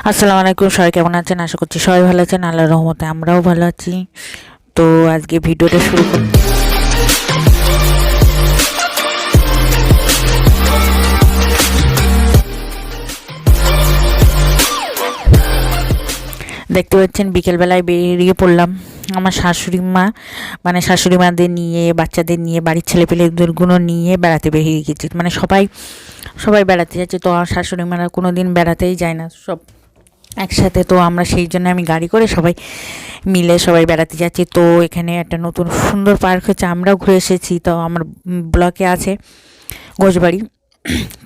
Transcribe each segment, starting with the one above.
আসসালামু আলাইকুম, সবাই কেমন আছেন? আশা করছি সবাই ভালো আছেন। আল্লাহর রহমতে আমরাও ভালো আছি। তো আজকে ভিডিওটা শুরু করি। দেখতে পাচ্ছেন বিকেলবেলায় বেরিয়ে পড়লাম আমার শাশুড়ি মা, মানে শাশুড়ি মাদের নিয়ে, বাচ্চাদের নিয়ে, বাড়ির ছেলেপেলেদেরগুলো নিয়ে বেড়াতে বেরিয়ে গেছি। মানে সবাই সবাই বেড়াতে যাচ্ছে। তো আমার শাশুড়ি মারা কোনো দিন বেড়াতেই যায় না, সব একসাথে। তো আমরা সেই জন্য আমি গাড়ি করে সবাই মিলে সবাই বেড়াতে যাচ্ছি। তো এখানে একটা নতুন সুন্দর পার্ক হচ্ছে, আমরাও ঘুরে এসেছি। তো আমার ব্লকে আছে ঘোষবাড়ি।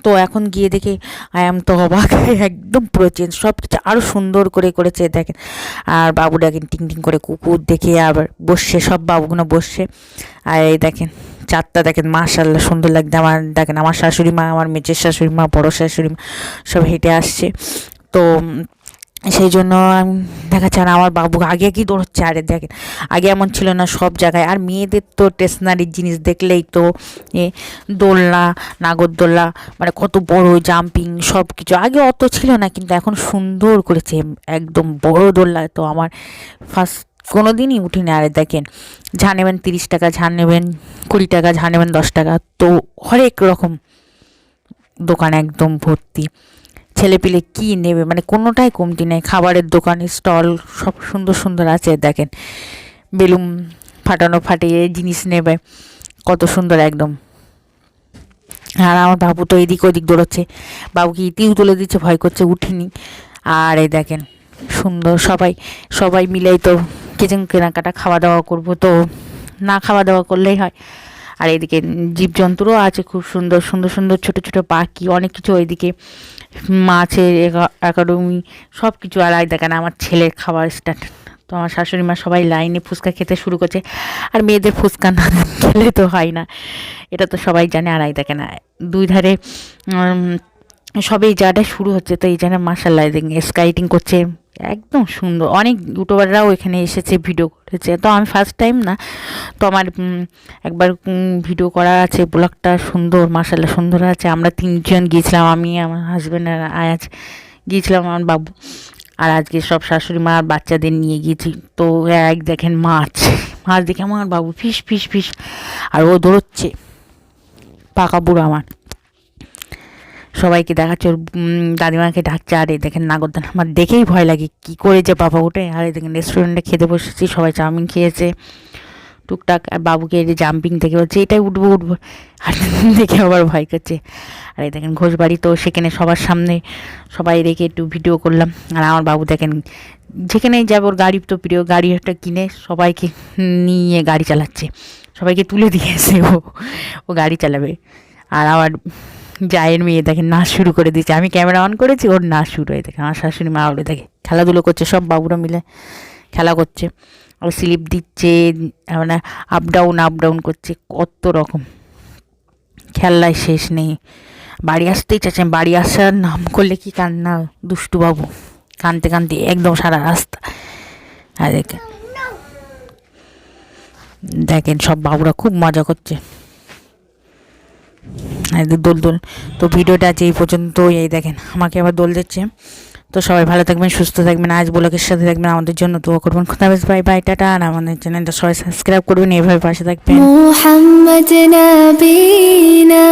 তো এখন গিয়ে দেখে আই এম তো অবাক, একদম পুরো চেঞ্জ, সব কিছু আরও সুন্দর করে করেছে দেখেন। আর বাবু দেখেন টিং টিং করে কুকুর দেখে আবার বসছে, সব বাবুগুলো বসছে। আর এই দেখেন চারটা, দেখেন মাশাআল্লাহ সুন্দর লাগছে। আমার দেখেন আমার শাশুড়ি মা, আমার মেজের শাশুড়ি মা, বড় শাশুড়ি মা সব হেঁটে আসছে। তো সেই জন্য আমি দেখাচ্ছি। আর আমার বাবু আগে কি দৌড়চ্ছে, আরে দেখেন আগে এমন ছিল না সব জায়গায়। আর মেয়েদের তো স্টেশনারির জিনিস দেখলেই তো দোলনা, নাগরদোলনা, মানে কত বড় জাম্পিং সব কিছু আগে অত ছিল না, কিন্তু এখন সুন্দর করেছে একদম বড় দোলনা। তো আমার ফার্স্ট কোনো দিনই উঠিনি। আরে দেখেন ঝাঁ নেবেন 30 টাকা, ঝাঁ নেবেন 20 টাকা, ঝাঁ নেবেন 10 টাকা। তো হরেক রকম দোকান একদম ভর্তি। ছেলেপিলে কী নেবে, মানে কোনোটাই কমতি নেই। খাবারের দোকান, স্টল সব সুন্দর সুন্দর আছে। দেখেন বেলুন ফাটানো ফাটিয়ে জিনিস নেবে, কত সুন্দর একদম। আর আমার বাবু তো এদিক ওদিক দৌড়চ্ছে, বাবুকে ইতিও তুলে দিচ্ছে, ভয় করছে, উঠিনি। আর এই দেখেন সুন্দর সবাই সবাই মিলেই তো কিছু কেনাকাটা খাওয়া দাওয়া করবো, তো না খাওয়া দাওয়া করলেই হয়। আর এদিকে জীবজন্তুরও আছে খুব সুন্দর সুন্দর সুন্দর ছোটো ছোটো পাখি, অনেক কিছু। ওইদিকে মাছের একাডেমি সব কিছু। আর দেখেন আমার ছেলের খাবার স্টার্ট। তো আমার শাশুড়ি মা সবাই লাইনে ফুচকা খেতে শুরু করছে। আর মেয়েদের ফুচকা না খেলে তো হয় না, এটা তো সবাই জানে। আর দেখেন দুই ধারে সবে এই জায়গাটা শুরু হচ্ছে। তো এই জায়গায় মার্শাল্লাহ দেখেন স্কাইটিং করছে, একদম সুন্দর। অনেক ইউটিউবাররাও এখানে এসেছে, ভিডিও করেছে। তো আমি ফার্স্ট টাইম না, তো আমার একবার ভিডিও করা আছে, ব্লগটা সুন্দর মার্শাল্লাহ সুন্দর আছে। আমরা 3জন গিয়েছিলাম, আমি, আমার হাজব্যান্ড আর আয়াজ গিয়েছিলাম, আমার বাবু। আর আজকে সব শাশুড়ি মা আর বাচ্চাদের নিয়ে গিয়েছি। তো দেখেন মাছ মাছ দেখে আমার বাবু ফিস ফিস ফিস, আর ও দৌড়চ্ছে পাকা বুড়ো আমার। সবাইকে দেখাচ্ছে, ওর দাদিমাকে ডাকছে। আর এই দেখেন নাগরদান, আমার দেখেই ভয় লাগে কী করে যে বাবা ওঠে। আর এই দেখেন রেস্টুরেন্টে খেতে বসেছি, সবাই চাউমিন খেয়েছে টুকটাক। আর বাবুকে এই যে জাম্পিং থেকে বলছে এটাই উঠবো উঠবো, আর দেখে আবার ভয় করছে। আর এই দেখেন ঘোষবাড়ি, তো সেখানে সবার সামনে সবাই রেখে একটু ভিডিও করলাম। আর আমার বাবু দেখেন যেখানেই যাবে, ওর গাড়ি তো প্রিয়, গাড়ি একটা কিনে সবাইকে নিয়ে গাড়ি চালাচ্ছে, সবাইকে তুলে দিয়েছে ও গাড়ি চালাবে। আর আমার জায়ের মেয়ে দেখেন নাচ শুরু করে দিয়েছে, আমি ক্যামেরা অন করেছি, ওর নাচ শুরু হয়ে দেখে। আমার শাশুড়ি মা ওরে দেখে খেলাধুলো করছে, সব বাবুরা মিলে খেলা করছে। আর স্লিপ দিচ্ছে, মানে আপ ডাউন করছে, কত রকম খেলায় শেষ নেই। বাড়ি আসতেই চাচ্ছেন, বাড়ি আসার নাম করলে কি কান্না, দুষ্টু বাবু কানতে কানতে একদম সারা রাস্তা। আর দেখেন দেখেন সব বাবুরা খুব মজা করছে দোল দোল। তো ভিডিওটা আছে এই পর্যন্ত। এই দেখেন আমাকে আবার দোল দিচ্ছে। তো সবাই ভালো থাকবেন, সুস্থ থাকবেন, আজ ব্লগের সাথে থাকবেন, আমাদের জন্য দোয়া করবেন। খোদাহাফেজ, বাই বাই, টাটা। আর আমাদের চ্যানেলটা সবাই সাবস্ক্রাইব করবেন, এইভাবে পাশে থাকবেন। মুহাম্মদ নবীনা